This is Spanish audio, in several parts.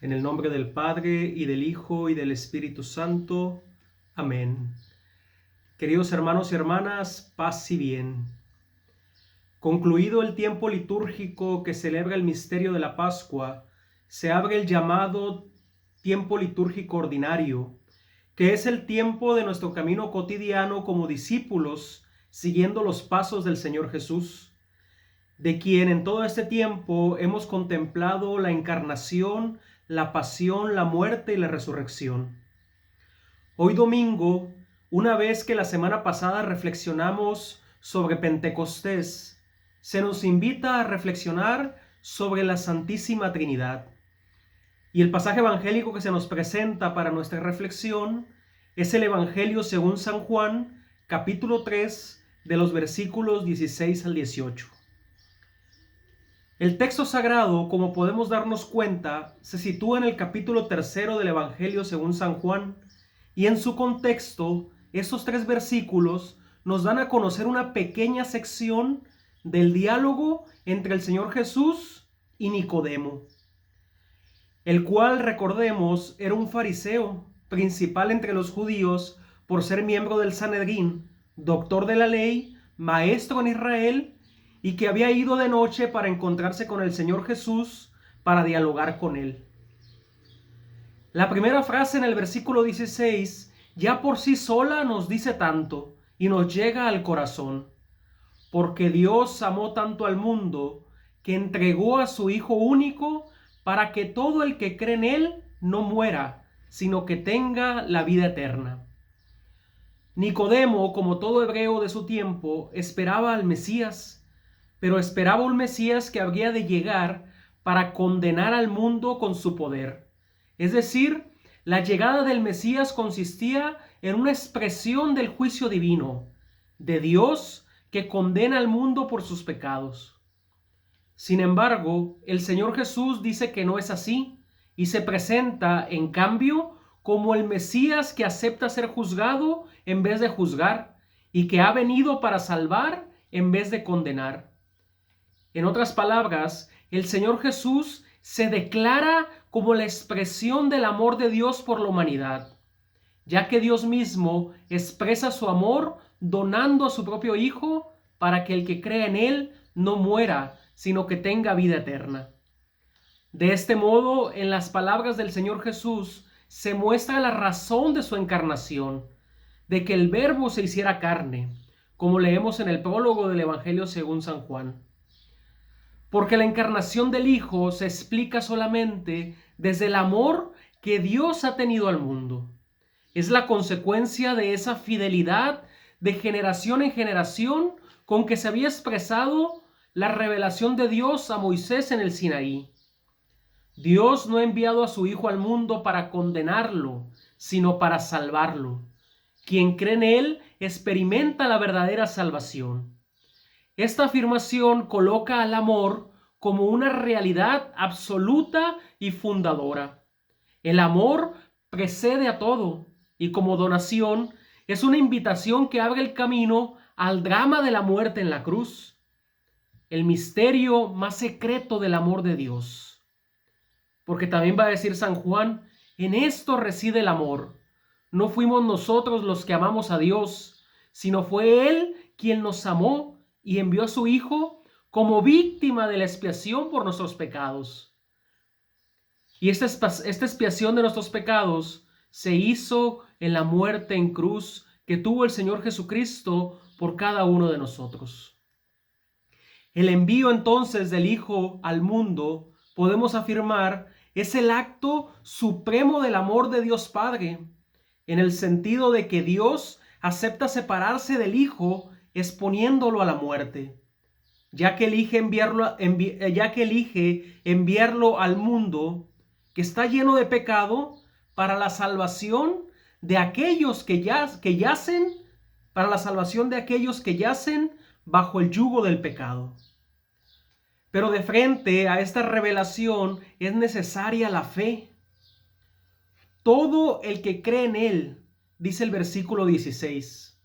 En el nombre del Padre, y del Hijo, y del Espíritu Santo. Amén. Queridos hermanos y hermanas, paz y bien. Concluido el tiempo litúrgico que celebra el misterio de la Pascua, se abre el llamado tiempo litúrgico ordinario, que es el tiempo de nuestro camino cotidiano como discípulos, siguiendo los pasos del Señor Jesús, de quien en todo este tiempo hemos contemplado la encarnación, la pasión, la muerte y la resurrección. Hoy domingo, una vez que la semana pasada reflexionamos sobre Pentecostés, se nos invita a reflexionar sobre la Santísima Trinidad. Y el pasaje evangélico que se nos presenta para nuestra reflexión es el Evangelio según San Juan, capítulo 3, de los versículos 16 al 18. El texto sagrado, como podemos darnos cuenta, se sitúa en el capítulo 3 del Evangelio según San Juan, y en su contexto, estos 3 versículos nos dan a conocer una pequeña sección del diálogo entre el Señor Jesús y Nicodemo, el cual, recordemos, era un fariseo, principal entre los judíos por ser miembro del Sanedrín, doctor de la ley, maestro en Israel, y que había ido de noche para encontrarse con el Señor Jesús para dialogar con él. La primera frase en el versículo 16 ya por sí sola nos dice tanto y nos llega al corazón. Porque Dios amó tanto al mundo que entregó a su Hijo único para que todo el que cree en Él no muera, sino que tenga la vida eterna. Nicodemo, como todo hebreo de su tiempo, esperaba al Mesías, pero esperaba un Mesías que habría de llegar para condenar al mundo con su poder. Es decir, la llegada del Mesías consistía en una expresión del juicio divino, de Dios que condena al mundo por sus pecados. Sin embargo, el Señor Jesús dice que no es así y se presenta, en cambio, como el Mesías que acepta ser juzgado en vez de juzgar y que ha venido para salvar en vez de condenar. En otras palabras, el Señor Jesús se declara como la expresión del amor de Dios por la humanidad, ya que Dios mismo expresa su amor donando a su propio Hijo para que el que crea en Él no muera, sino que tenga vida eterna. De este modo, en las palabras del Señor Jesús se muestra la razón de su encarnación, de que el Verbo se hiciera carne, como leemos en el prólogo del Evangelio según San Juan. Porque la encarnación del Hijo se explica solamente desde el amor que Dios ha tenido al mundo. Es la consecuencia de esa fidelidad de generación en generación con que se había expresado la revelación de Dios a Moisés en el Sinaí. Dios no ha enviado a su Hijo al mundo para condenarlo, sino para salvarlo. Quien cree en Él experimenta la verdadera salvación. Esta afirmación coloca al amor como una realidad absoluta y fundadora. El amor precede a todo y como donación es una invitación que abre el camino al drama de la muerte en la cruz, el misterio más secreto del amor de Dios. Porque también va a decir San Juan, en esto reside el amor. No fuimos nosotros los que amamos a Dios, sino fue Él quien nos amó y envió a su Hijo como víctima de la expiación por nuestros pecados. Y esta expiación de nuestros pecados se hizo en la muerte en cruz que tuvo el Señor Jesucristo por cada uno de nosotros. El envío entonces del Hijo al mundo, podemos afirmar, es el acto supremo del amor de Dios Padre, en el sentido de que Dios acepta separarse del Hijo exponiéndolo a la muerte, ya que elige enviarlo al mundo que está lleno de pecado para la salvación de aquellos que yacen, para la salvación de aquellos que yacen bajo el yugo del pecado. Pero de frente a esta revelación es necesaria la fe. Todo el que cree en Él, dice el versículo 16.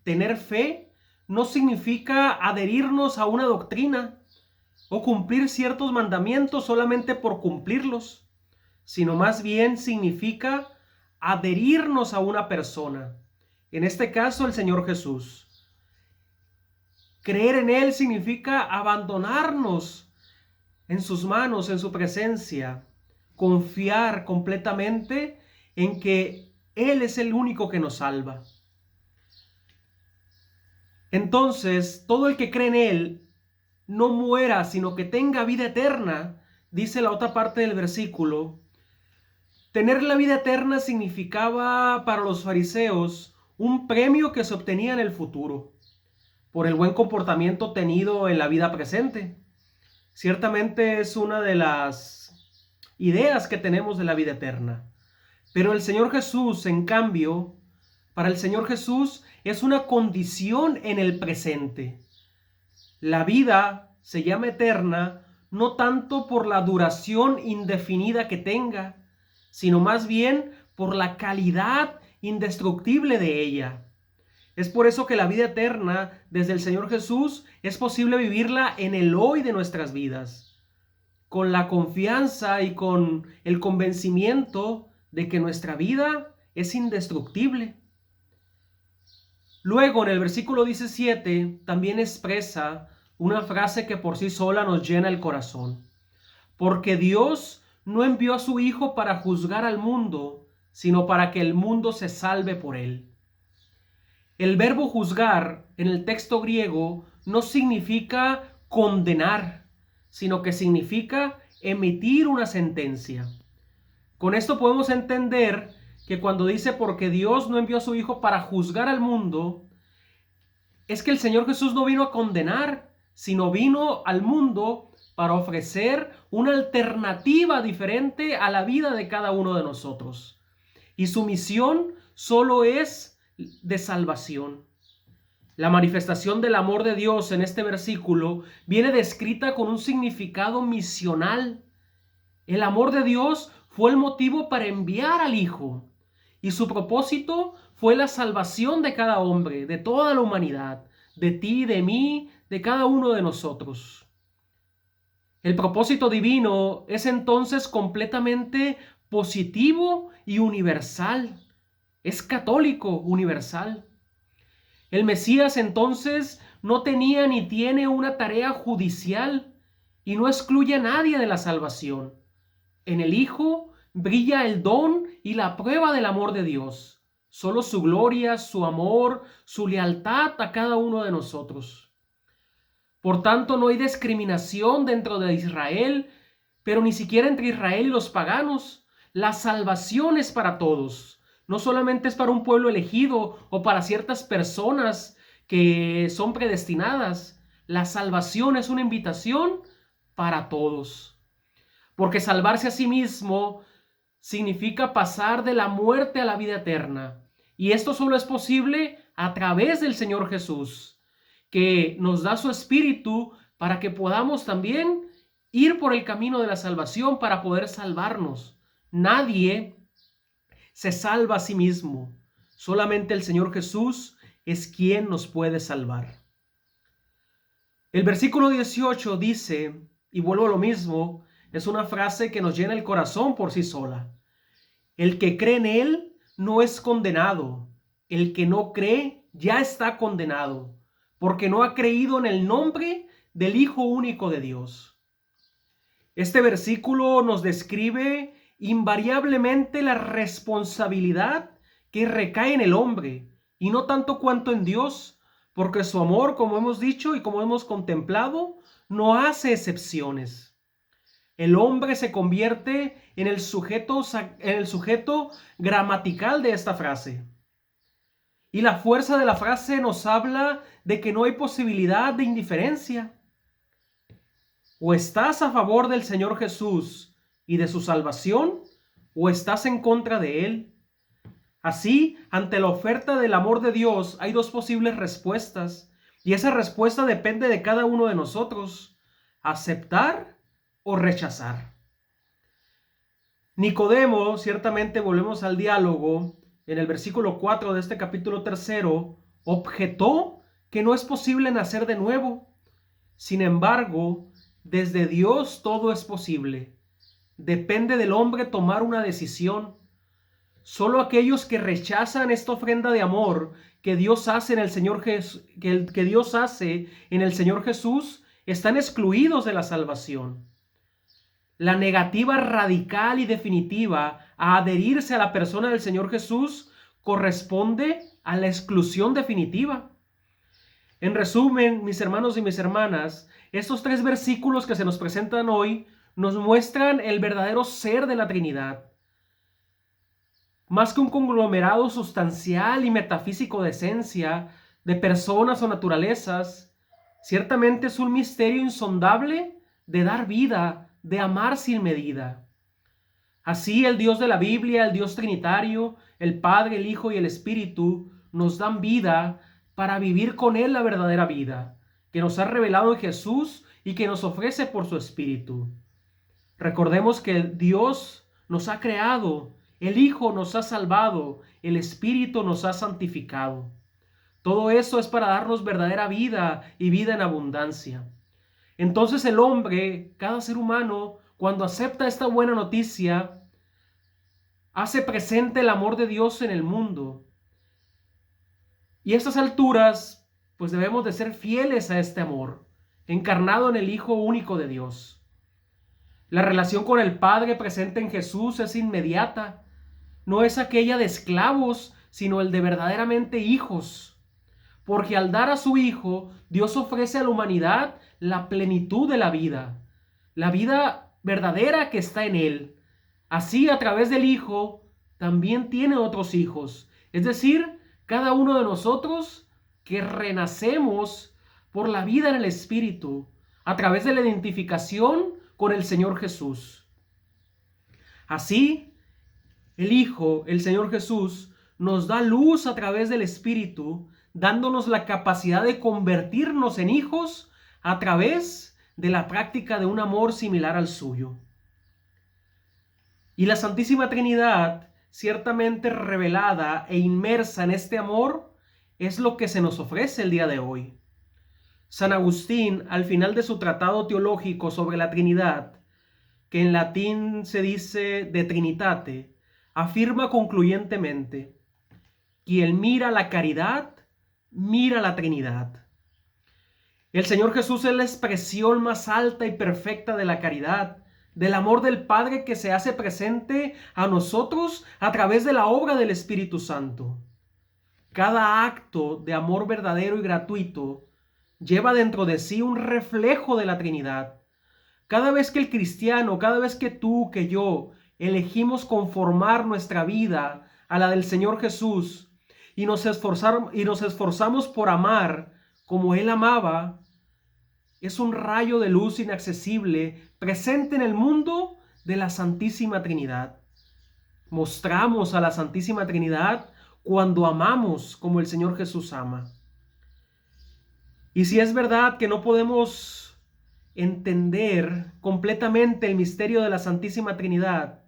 Tener fe, no significa adherirnos a una doctrina, o cumplir ciertos mandamientos solamente por cumplirlos, sino más bien significa adherirnos a una persona, en este caso el Señor Jesús. Creer en Él significa abandonarnos en sus manos, en su presencia, confiar completamente en que Él es el único que nos salva. Entonces, todo el que cree en Él no muera, sino que tenga vida eterna, dice la otra parte del versículo. Tener la vida eterna significaba para los fariseos un premio que se obtenía en el futuro por el buen comportamiento tenido en la vida presente. Ciertamente es una de las ideas que tenemos de la vida eterna. Pero el Señor Jesús, en cambio, para el Señor Jesús es una condición en el presente. La vida se llama eterna no tanto por la duración indefinida que tenga, sino más bien por la calidad indestructible de ella. Es por eso que la vida eterna desde el Señor Jesús es posible vivirla en el hoy de nuestras vidas, con la confianza y con el convencimiento de que nuestra vida es indestructible. Luego, en el versículo 17, también expresa una frase que por sí sola nos llena el corazón. Porque Dios no envió a su Hijo para juzgar al mundo, sino para que el mundo se salve por él. El verbo juzgar en el texto griego no significa condenar, sino que significa emitir una sentencia. Con esto podemos entender que cuando dice porque Dios no envió a su Hijo para juzgar al mundo, es que el Señor Jesús no vino a condenar, sino vino al mundo para ofrecer una alternativa diferente a la vida de cada uno de nosotros. Y su misión solo es de salvación. La manifestación del amor de Dios en este versículo viene descrita con un significado misional. El amor de Dios fue el motivo para enviar al Hijo, y su propósito fue la salvación de cada hombre, de toda la humanidad, de ti, de mí, de cada uno de nosotros. El propósito divino es entonces completamente positivo y universal. Es católico, universal. El Mesías entonces no tenía ni tiene una tarea judicial y no excluye a nadie de la salvación. En el Hijo brilla el don y la prueba del amor de Dios. Solo su gloria, su amor, su lealtad a cada uno de nosotros. Por tanto, no hay discriminación dentro de Israel, pero ni siquiera entre Israel y los paganos. La salvación es para todos. No solamente es para un pueblo elegido o para ciertas personas que son predestinadas. La salvación es una invitación para todos. Porque salvarse a sí mismo significa pasar de la muerte a la vida eterna. Y esto solo es posible a través del Señor Jesús, que nos da su Espíritu para que podamos también ir por el camino de la salvación para poder salvarnos. Nadie se salva a sí mismo. Solamente el Señor Jesús es quien nos puede salvar. El versículo 18 dice, y vuelvo a lo mismo, es una frase que nos llena el corazón por sí sola. El que cree en Él no es condenado. El que no cree ya está condenado, porque no ha creído en el nombre del Hijo único de Dios. Este versículo nos describe invariablemente la responsabilidad que recae en el hombre, y no tanto cuanto en Dios, porque su amor, como hemos dicho y como hemos contemplado, no hace excepciones. El hombre se convierte en el sujeto gramatical de esta frase. Y la fuerza de la frase nos habla de que no hay posibilidad de indiferencia. O estás a favor del Señor Jesús y de su salvación, o estás en contra de Él. Así, ante la oferta del amor de Dios, hay dos posibles respuestas, y esa respuesta depende de cada uno de nosotros: aceptar o rechazar. Nicodemo, ciertamente volvemos al diálogo, en el versículo 4 de este capítulo 3, objetó que no es posible nacer de nuevo. Sin embargo, Desde Dios todo es posible. Depende del hombre tomar una decisión. Solo aquellos que rechazan esta ofrenda de amor que Dios hace en el Señor que Dios hace en el Señor Jesús están excluidos de la salvación. La negativa radical y definitiva a adherirse a la persona del Señor Jesús corresponde a la exclusión definitiva. En resumen, mis hermanos y mis hermanas, estos 3 versículos que se nos presentan hoy nos muestran el verdadero ser de la Trinidad. Más que un conglomerado sustancial y metafísico de esencia, de personas o naturalezas, ciertamente es un misterio insondable de dar vida, de amar sin medida. Así el Dios de la Biblia, el Dios trinitario, el Padre, el Hijo y el Espíritu, nos dan vida para vivir con Él la verdadera vida, que nos ha revelado en Jesús y que nos ofrece por su Espíritu. Recordemos que Dios nos ha creado, el Hijo nos ha salvado, el Espíritu nos ha santificado. Todo eso es para darnos verdadera vida y vida en abundancia. Entonces el hombre, cada ser humano, cuando acepta esta buena noticia, hace presente el amor de Dios en el mundo. Y a estas alturas, pues debemos de ser fieles a este amor, encarnado en el Hijo único de Dios. La relación con el Padre presente en Jesús es inmediata. No es aquella de esclavos, sino el de verdaderamente hijos. Porque al dar a su Hijo, Dios ofrece a la humanidad la plenitud de la vida verdadera que está en Él. Así, a través del Hijo, también tiene otros hijos. Es decir, cada uno de nosotros que renacemos por la vida en el Espíritu, a través de la identificación con el Señor Jesús. Así, el Hijo, el Señor Jesús, nos da luz a través del Espíritu, dándonos la capacidad de convertirnos en hijos a través de la práctica de un amor similar al suyo. Y la Santísima Trinidad, ciertamente revelada e inmersa en este amor, es lo que se nos ofrece el día de hoy. San Agustín, al final de su tratado teológico sobre la Trinidad, que en latín se dice de Trinitate, afirma concluyentemente: quien mira la caridad, mira la Trinidad. El Señor Jesús es la expresión más alta y perfecta de la caridad, del amor del Padre que se hace presente a nosotros a través de la obra del Espíritu Santo. Cada acto de amor verdadero y gratuito lleva dentro de sí un reflejo de la Trinidad. Cada vez que el cristiano, cada vez que tú, que yo, elegimos conformar nuestra vida a la del Señor Jesús y nos esforzamos por amar como Él amaba, es un rayo de luz inaccesible presente en el mundo de la Santísima Trinidad. Mostramos a la Santísima Trinidad cuando amamos como el Señor Jesús ama. Y si es verdad que no podemos entender completamente el misterio de la Santísima Trinidad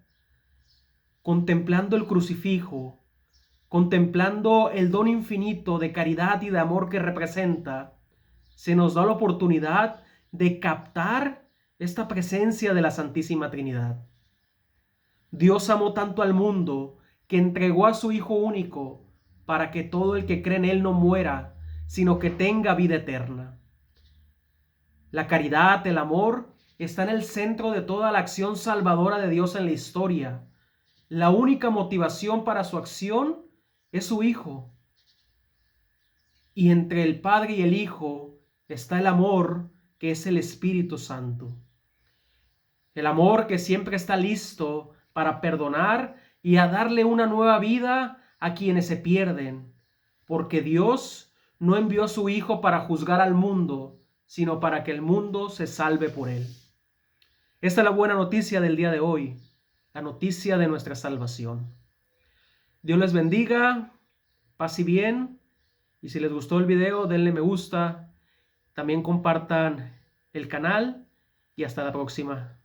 contemplando el crucifijo, contemplando el don infinito de caridad y de amor que representa, se nos da la oportunidad de captar esta presencia de la Santísima Trinidad. Dios amó tanto al mundo que entregó a su Hijo único para que todo el que cree en Él no muera, sino que tenga vida eterna. La caridad, el amor, está en el centro de toda la acción salvadora de Dios en la historia. La única motivación para su acción es su Hijo. Y entre el Padre y el Hijo está el amor, que es el Espíritu Santo. El amor que siempre está listo para perdonar y a darle una nueva vida a quienes se pierden, porque Dios no envió a su Hijo para juzgar al mundo, sino para que el mundo se salve por él. Esta es la buena noticia del día de hoy, la noticia de nuestra salvación. Dios les bendiga, paz y bien, y si les gustó el video, denle me gusta, también compartan el canal y hasta la próxima.